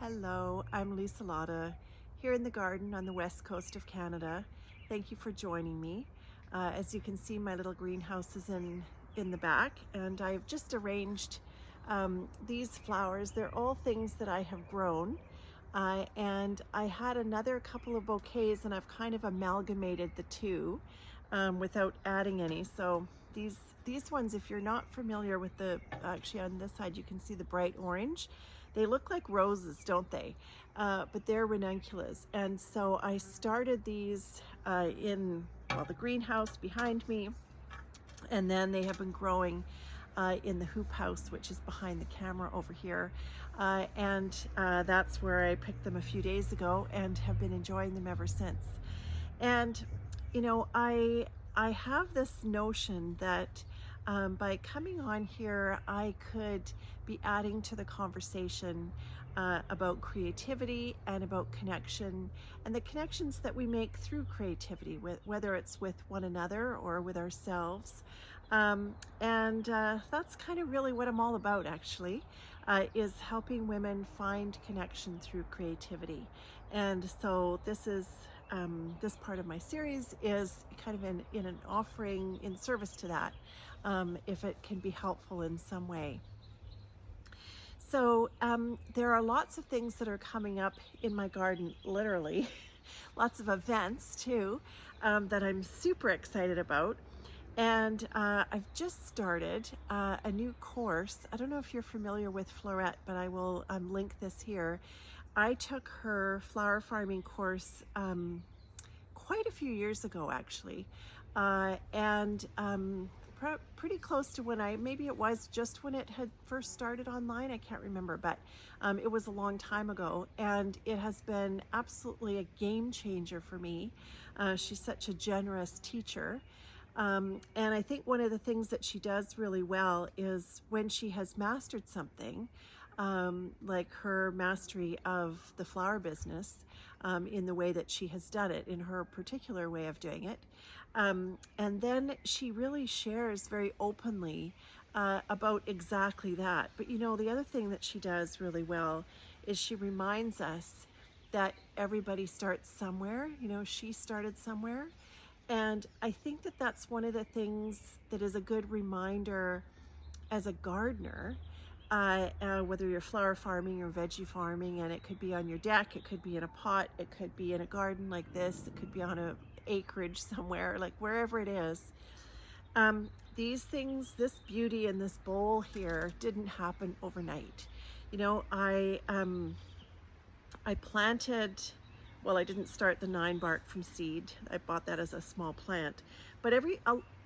Hello, I'm Lise-Lotte here in the garden on the west coast of Canada. Thank you for joining me. As you can see, my little greenhouse is in the back, and I've just arranged these flowers. They're all things that I have grown, and I had another couple of bouquets, and I've kind of amalgamated the two without adding any. So these ones, if you're not familiar with actually on this side you can see the bright orange. They look like roses, don't they? But they're ranunculus. And so I started these in the greenhouse behind me, and then they have been growing in the hoop house, which is behind the camera over here. And that's where I picked them a few days ago and have been enjoying them ever since. And you know, I have this notion that by coming on here, I could be adding to the conversation about creativity and about connection, and the connections that we make through creativity, whether it's with one another or with ourselves. That's kind of really what I'm all about, actually, is helping women find connection through creativity. And so this part of my series is kind of in an offering in service to that, if it can be helpful in some way. So there are lots of things that are coming up in my garden, literally, lots of events too, that I'm super excited about. And I've just started a new course. I don't know if you're familiar with Florette, but I will link this here. I took her flower farming course quite a few years ago, actually, pretty close to when maybe it was just when it had first started online. I can't remember, but it was a long time ago, and it has been absolutely a game changer for me. She's such a generous teacher. And I think one of the things that she does really well is when she has mastered something, like her mastery of the flower business, in the way that she has done it, in her particular way of doing it. And then she really shares very openly about exactly that. But you know, the other thing that she does really well is she reminds us that everybody starts somewhere. You know, she started somewhere. And I think that that's one of the things that is a good reminder as a gardener, whether you're flower farming or veggie farming, and it could be on your deck, it could be in a pot, it could be in a garden like this, it could be on a acreage somewhere, like wherever it is. These things, this beauty in this bowl here didn't happen overnight. You know, I planted, well, I didn't start the 9 bark from seed. I bought that as a small plant. But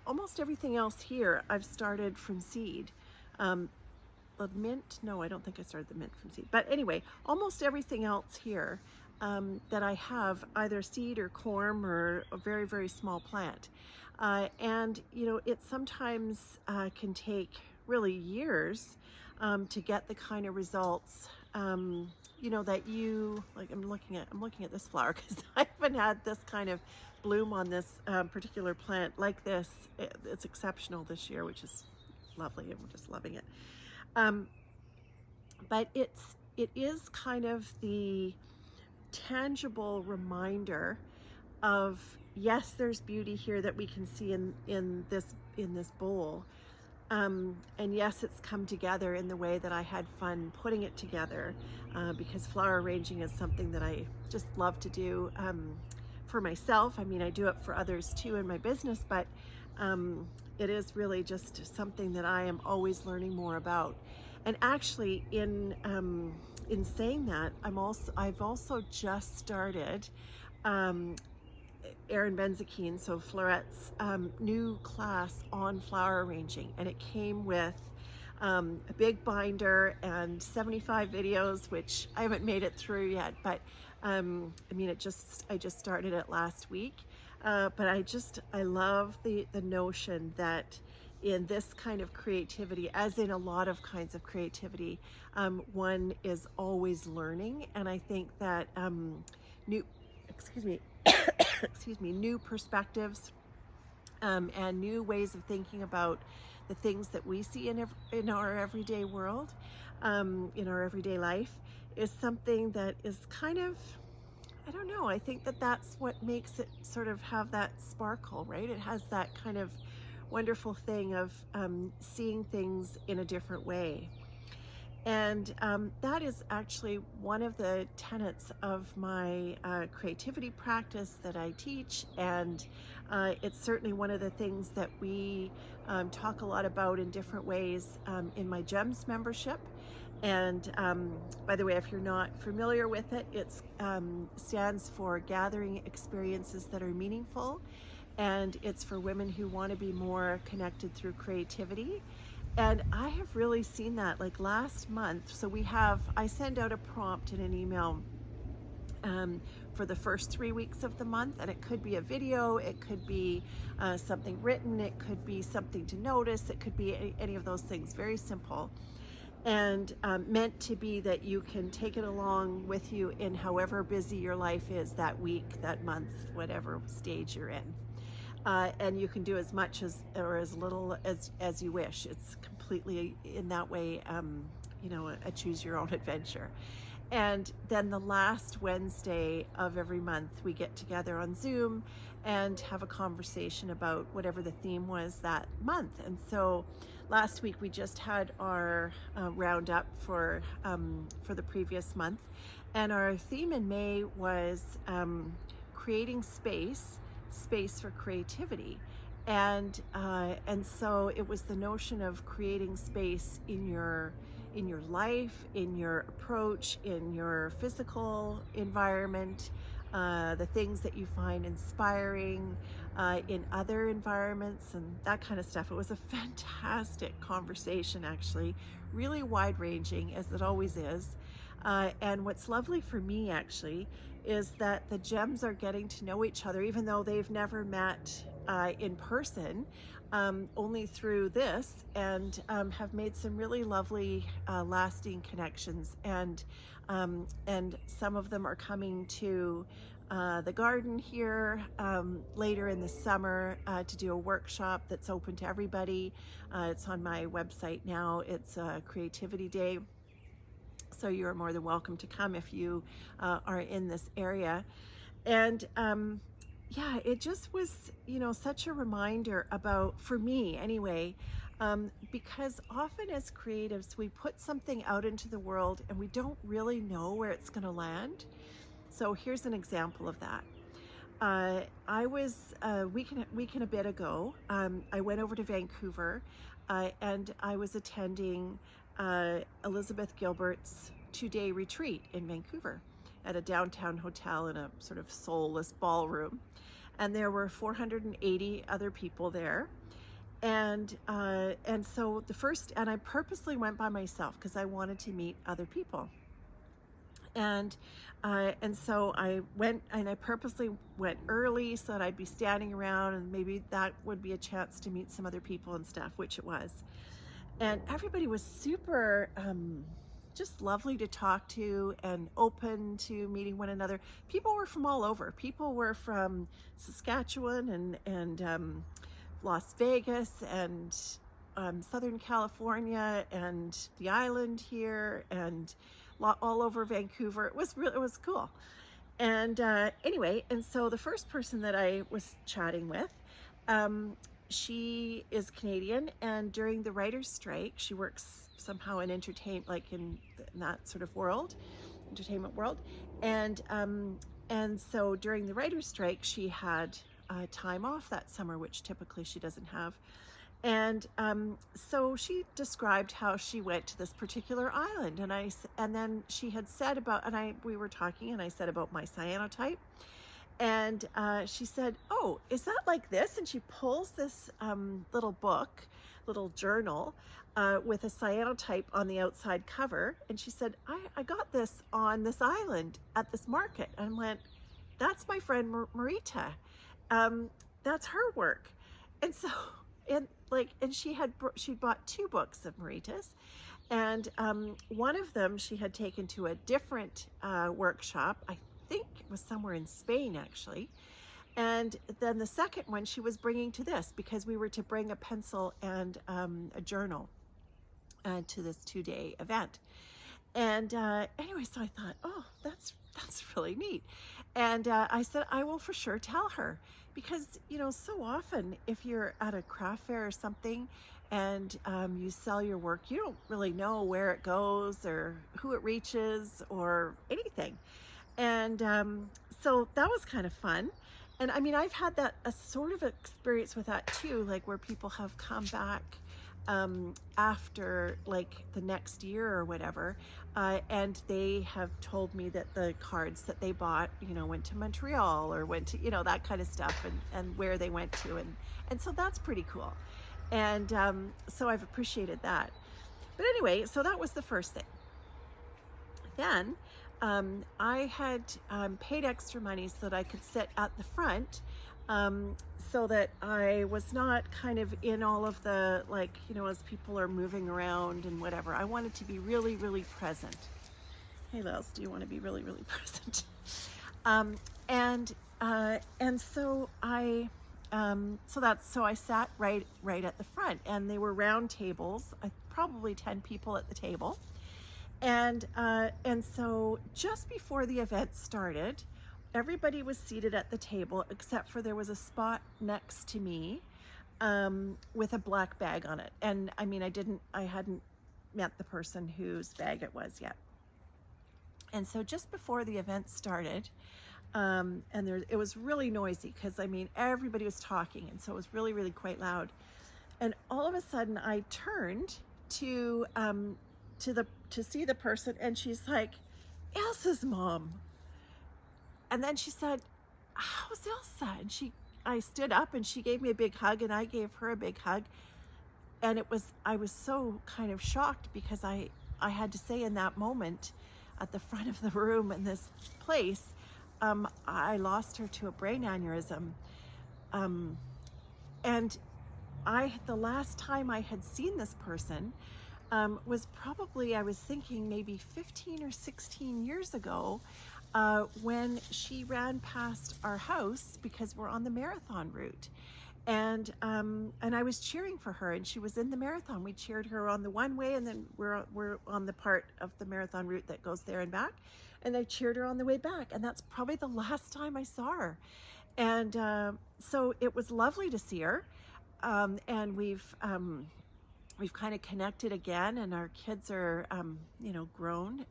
almost everything else here I've started from seed. The mint, no, I don't think I started the mint from seed. But anyway, almost everything else here that I have, either seed or corm or a very, very small plant. And, you know, it sometimes can take really years to get the kind of results you know, that you like. I'm looking at this flower because I haven't had this kind of bloom on this particular plant like this. It's exceptional this year, which is lovely. I'm just loving it. But it is kind of the tangible reminder of, yes, there's beauty here that we can see in this bowl. And yes, it's come together in the way that I had fun putting it together, because flower arranging is something that I just love to do for myself. I mean, I do it for others too in my business, but it is really just something that I am always learning more about. And actually, in saying that, I've also just started Erin Benzakein, so Florette's new class on flower arranging, and it came with a big binder and 75 videos, which I haven't made it through yet, but I mean, I just started it last week, but I love the notion that in this kind of creativity, as in a lot of kinds of creativity, one is always learning, and I think that new perspectives and new ways of thinking about the things that we see in our everyday world, in our everyday life, is something that is kind of, I don't know, I think that that's what makes it sort of have that sparkle, right? It has that kind of wonderful thing of seeing things in a different way. And that is actually one of the tenets of my creativity practice that I teach, and it's certainly one of the things that we talk a lot about in different ways in my GEMS membership. And by the way, if you're not familiar with it, it stands for Gathering Experiences That Are Meaningful, and it's for women who want to be more connected through creativity. And I have really seen that, like last month. So I send out a prompt in an email for the first 3 weeks of the month, and it could be a video, it could be something written, it could be something to notice, it could be any of those things, very simple. And meant to be that you can take it along with you in however busy your life is that week, that month, whatever stage you're in. And you can do as much or as little as you wish. It's completely in that way, a choose your own adventure. And then the last Wednesday of every month, we get together on Zoom and have a conversation about whatever the theme was that month. And so last week we just had our roundup for the previous month, and our theme in May was creating space for creativity. And so it was the notion of creating space in your life, in your approach, in your physical environment, the things that you find inspiring in other environments and that kind of stuff. It was a fantastic conversation, actually, really wide-ranging, as it always is. And what's lovely for me, actually, is that the gems are getting to know each other, even though they've never met in person, only through this, and have made some really lovely lasting connections. And some of them are coming to the garden here later in the summer to do a workshop that's open to everybody. It's on my website now. It's a Creativity Day. So you are more than welcome to come if you are in this area. And yeah, it just was, such a reminder about, for me anyway, because often as creatives, we put something out into the world and we don't really know where it's going to land. So here's an example of that. I was a week and a bit ago, I went over to Vancouver and I was attending Elizabeth Gilbert's 2-day retreat in Vancouver at a downtown hotel in a sort of soulless ballroom. And there were 480 other people there. And so I purposely went by myself because I wanted to meet other people. And so I went, and I purposely went early so that I'd be standing around and maybe that would be a chance to meet some other people and stuff, which it was. And everybody was super just lovely to talk to and open to meeting one another. People were from all over. People were from Saskatchewan and Las Vegas and Southern California and the island here and all over Vancouver. It was cool. And anyway, and so the first person that I was chatting with, she is Canadian, and during the writer's strike, she works somehow in in that sort of entertainment world. And so during the writer's strike, she had time off that summer, which typically she doesn't have. And so she described how she went to this particular island, and then she had said we were talking, and I said about my cyanotype. And she said, "Oh, is that like this?" And she pulls this little journal with a cyanotype on the outside cover. And she said, I got this on this island at this market. And I went, "That's my friend Marita. That's her work." And so, and she bought 2 books of Marita's. And one of them she had taken to a different workshop. I think it was somewhere in Spain, actually. And then the second one she was bringing to this, because we were to bring a pencil and a journal to this 2-day event. And anyway, so I thought, oh, that's really neat. And I said, I will for sure tell her, because, you know, so often if you're at a craft fair or something and you sell your work, you don't really know where it goes or who it reaches or anything. And so that was kind of fun. And I mean, I've had that a sort of experience with that too, like where people have come back after like the next year or whatever, and they have told me that the cards that they bought, you know, went to Montreal or went to, you know, that kind of stuff, and where they went to, and so that's pretty cool. And so I've appreciated that. But anyway, so that was the first thing. Then I had paid extra money so that I could sit at the front, so that I was not kind of in all of the, like, you know, as people are moving around and whatever. I wanted to be really, really present. Hey, Lils, do you want to be really, really present? And so I sat right at the front, and they were round tables, probably 10 people at the table. And so just before the event started, everybody was seated at the table except for there was a spot next to me with a black bag on it. And I mean, I hadn't met the person whose bag it was yet. And so just before the event started, it was really noisy because, I mean, everybody was talking, and so it was really, really quite loud. And all of a sudden I turned to see the person, and she's like, Elsa's mom. And then she said, how's Elsa? And I stood up, and she gave me a big hug, and I gave her a big hug. And I was so kind of shocked because I had to say in that moment at the front of the room in this place, I lost her to a brain aneurysm. And the last time I had seen this person was probably, I was thinking maybe 15 or 16 years ago, when she ran past our house because we're on the marathon route. And I was cheering for her, and she was in the marathon. We cheered her on the one way, and then we're on the part of the marathon route that goes there and back. And I cheered her on the way back, and that's probably the last time I saw her. And so it was lovely to see her. And we've kind of connected again, and our kids are, you know, grown,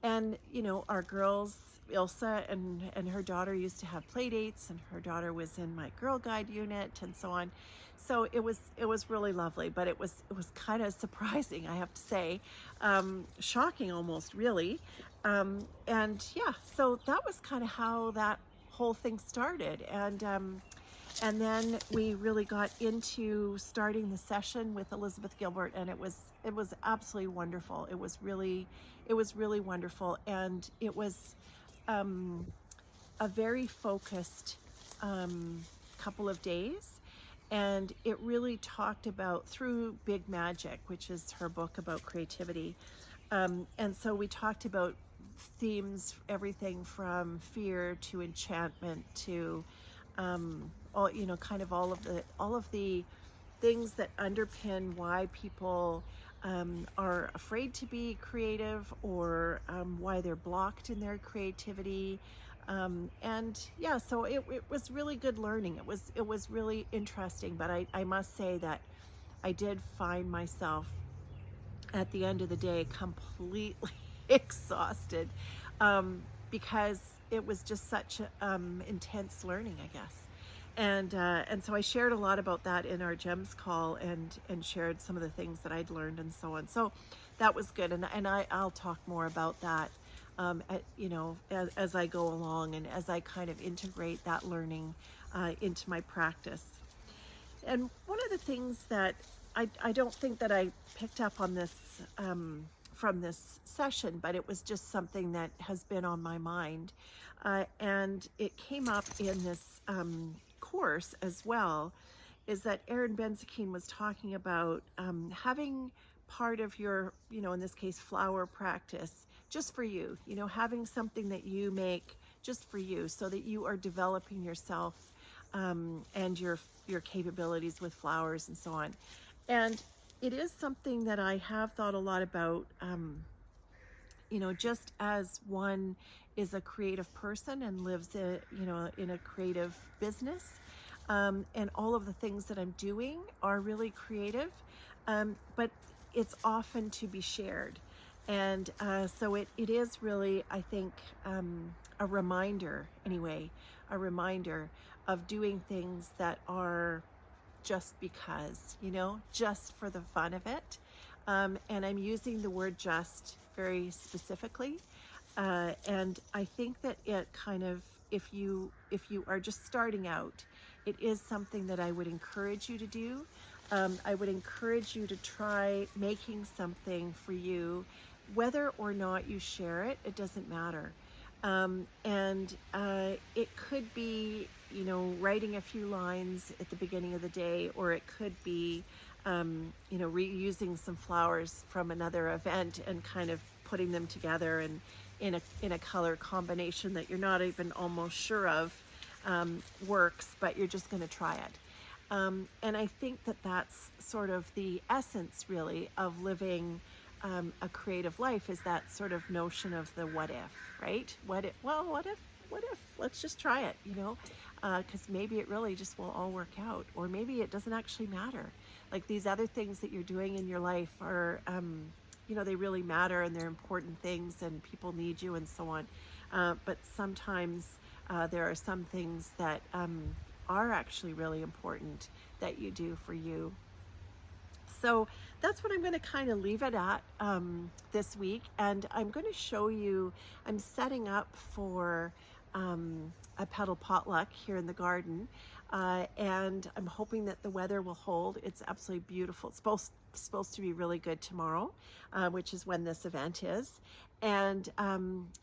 and you know, our girls, Ilsa and her daughter used to have play dates, and her daughter was in my Girl Guide unit and so on. So it was really lovely, but it was kind of surprising, I have to say, shocking almost, really. And yeah, so that was kind of how that whole thing started. And then we really got into starting the session with Elizabeth Gilbert, and it was absolutely wonderful. It was really wonderful, and it was a very focused couple of days, and it really talked about, through Big Magic, which is her book about creativity, and so we talked about themes, everything from fear to enchantment to all, you know, kind of all of the things that underpin why people are afraid to be creative, or why they're blocked in their creativity. And yeah, so it was really good learning. It was really interesting, but I must say that I did find myself at the end of the day completely exhausted, because it was just such intense learning, I guess. And so I shared a lot about that in our GEMS call, and shared some of the things that I'd learned and so on. So that was good, and I'll talk more about that, you know, as I go along, and as I kind of integrate that learning into my practice. And one of the things that I don't think that I picked up on this from this session, but it was just something that has been on my mind, and it came up in this course as well, is that Erin Benzakein was talking about having part of your, you know, in this case, flower practice just for you, you know, having something that you make just for you, so that you are developing yourself and your capabilities with flowers and so on. And it is something that I have thought a lot about you know, just as one is a creative person and lives in a creative business, and all of the things that I'm doing are really creative, but it's often to be shared. And so it is really, I think, a reminder, anyway, a reminder of doing things that are just because, you know, just for the fun of it. And I'm using the word just very specifically. And I think that it kind of, if you are just starting out, it is something that I would encourage you to do. I would encourage you to try making something for you, whether or not you share it, it doesn't matter. And it could be, you know, writing a few lines at the beginning of the day, or it could be, you know, reusing some flowers from another event and kind of putting them together and in a color combination that you're not even almost sure of works, but you're just going to try it. And I think that that's sort of the essence, really, of living a creative life, is that sort of notion of the what if, right? What if, well, what if, let's just try it, you know, because maybe it really just will all work out, or maybe it doesn't actually matter. Like these other things that you're doing in your life are, you know, they really matter and they're important things and people need you and so on. But sometimes there are some things that are actually really important that you do for you. So that's what I'm going to kind of leave it at this week. And I'm going to show you, I'm setting up for a petal potluck here in the garden. And I'm hoping that the weather will hold. It's absolutely beautiful. It's supposed to be really good tomorrow, which is when this event is. And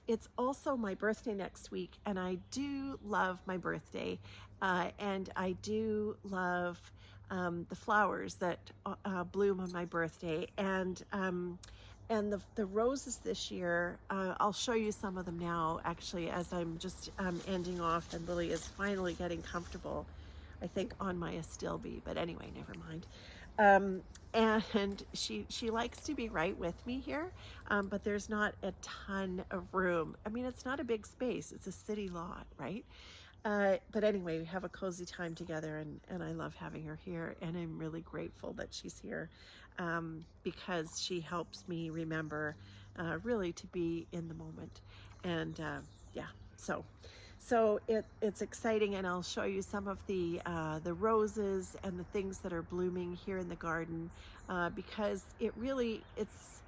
it's also my birthday next week. And I do love my birthday. And I do love the flowers that bloom on my birthday, and the roses this year, I'll show you some of them now, actually, as I'm just ending off, and Lily is finally getting comfortable, I think, on my astilbe, but anyway, never mind. And she likes to be right with me here, but there's not a ton of room. I mean, it's not a big space, it's a city lot, right? But anyway, we have a cozy time together, and I love having her here, and I'm really grateful that she's here, because she helps me remember really to be in the moment. And yeah, so it's exciting, and I'll show you some of the roses and the things that are blooming here in the garden, because it's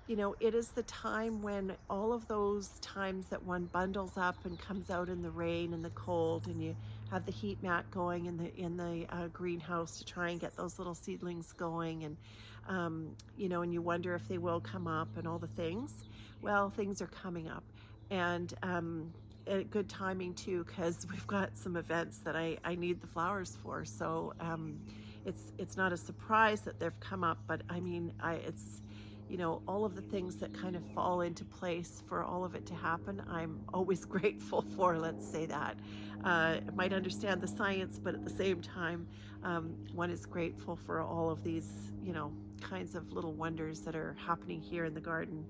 you know, it is the time when all of those times that one bundles up and comes out in the rain and the cold, and you have the heat mat going in the greenhouse to try and get those little seedlings going, and you know, and you wonder if they will come up and all the things. Well, things are coming up, and good timing too, because we've got some events that I need the flowers for. So it's not a surprise that they've come up, but I mean, it's, you know, all of the things that kind of fall into place for all of it to happen, I'm always grateful for, let's say that. I might understand the science, but at the same time, one is grateful for all of these, you know, kinds of little wonders that are happening here in the garden,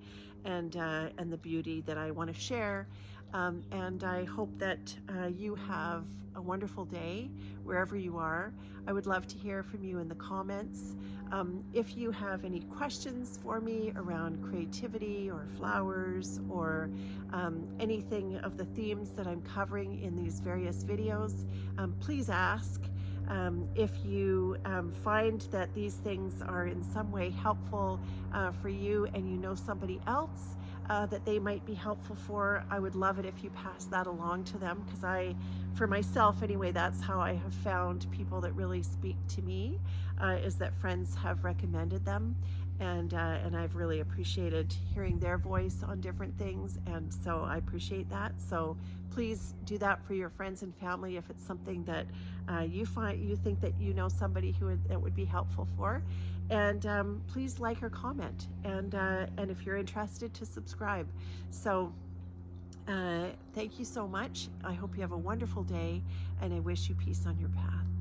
and the beauty that I want to share. And I hope that you have a wonderful day wherever you are. I would love to hear from you in the comments. If you have any questions for me around creativity or flowers, or anything of the themes that I'm covering in these various videos, please ask. If you find that these things are in some way helpful for you, and you know somebody else that they might be helpful for, I would love it if you pass that along to them, because for myself anyway, that's how I have found people that really speak to me, is that friends have recommended them, and I've really appreciated hearing their voice on different things, and so I appreciate that. So please do that for your friends and family if it's something that you think that you know somebody that would be helpful for. And please like or comment, and if you're interested, to subscribe. So thank you so much. I hope you have a wonderful day, and I wish you peace on your path.